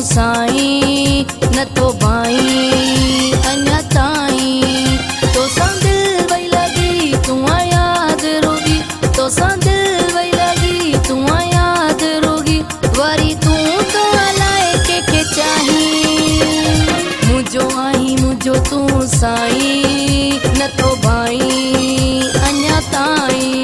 साईं न तो बाई अञा ताईं तो सां दिल वई लगी तूं याद रोगी तो सां दिल वई लगी तूं याद रोगी वरी तूं तो अलाए के चाही मुझो आई मुझो तूं साईं न तो बाई अञा ताईं।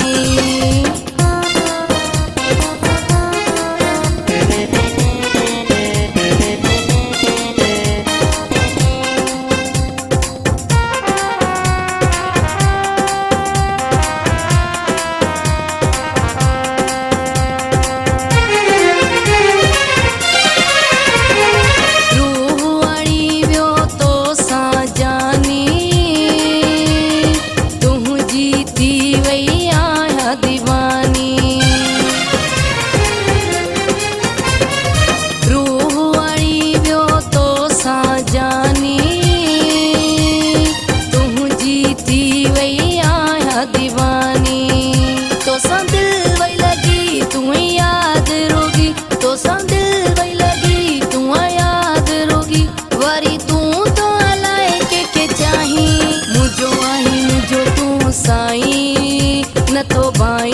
साईं न तो बाई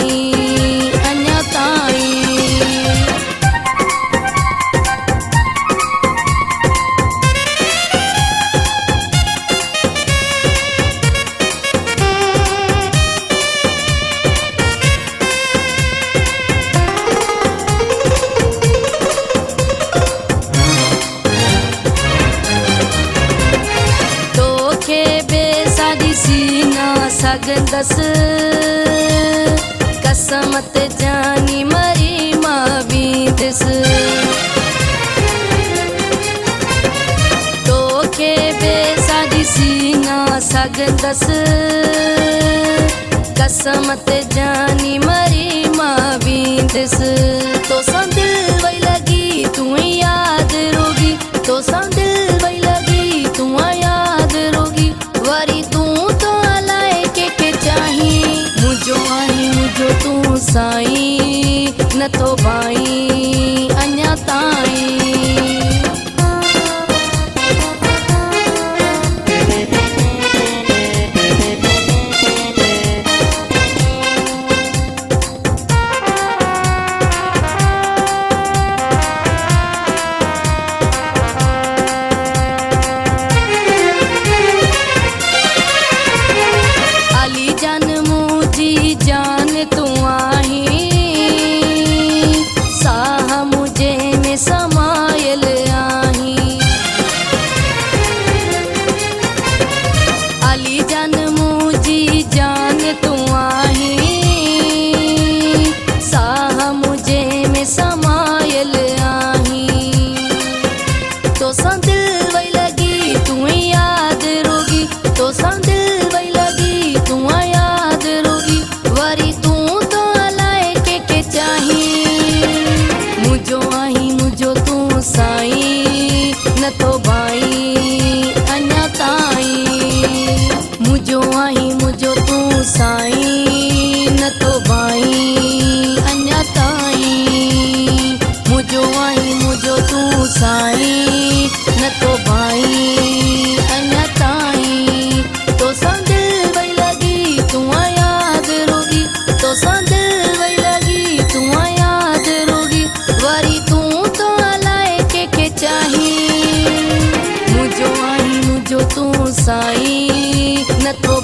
अञा ताईं। तोखे बेसादी सीना सगंदस कसमत जानी मरी मां बींदस तोखे बेसादी सीना सगंदस कसमत जानी मरी मां बींदस तो सां दिल वई लगी तूं याद रोगी तो सां दिल वई लगी तूं याद रोगी वरी तूं तो अलाए के चाही मुझो आई मुझो तूं साईं न तो बाई अञा ताईं। जान तू आही साह मुझे में समायल आही अली जान मुझी जान तू आही साह मुझे में समायल आही तो सां दिल वई लगी तूं याद रोगी तो सां दिल वई लगी तूं याद रोगी वरी तूं तो अलाए के चाही मुझो आई मुझो तूं साईं न तो बाई अञा ताईं मुझो आई मुझो तूं साईं न तो बाई अञा ताईं मुझो आई मुझो तूं साईं न तो बाई अञा ताईं तो सां दिल वई लगी तूं याद रोगी तो सां दिल वई लगी तूं याद रोगी वरी तूं तो अलाए के चाही मुझो आई मुझो तूं साईं न तो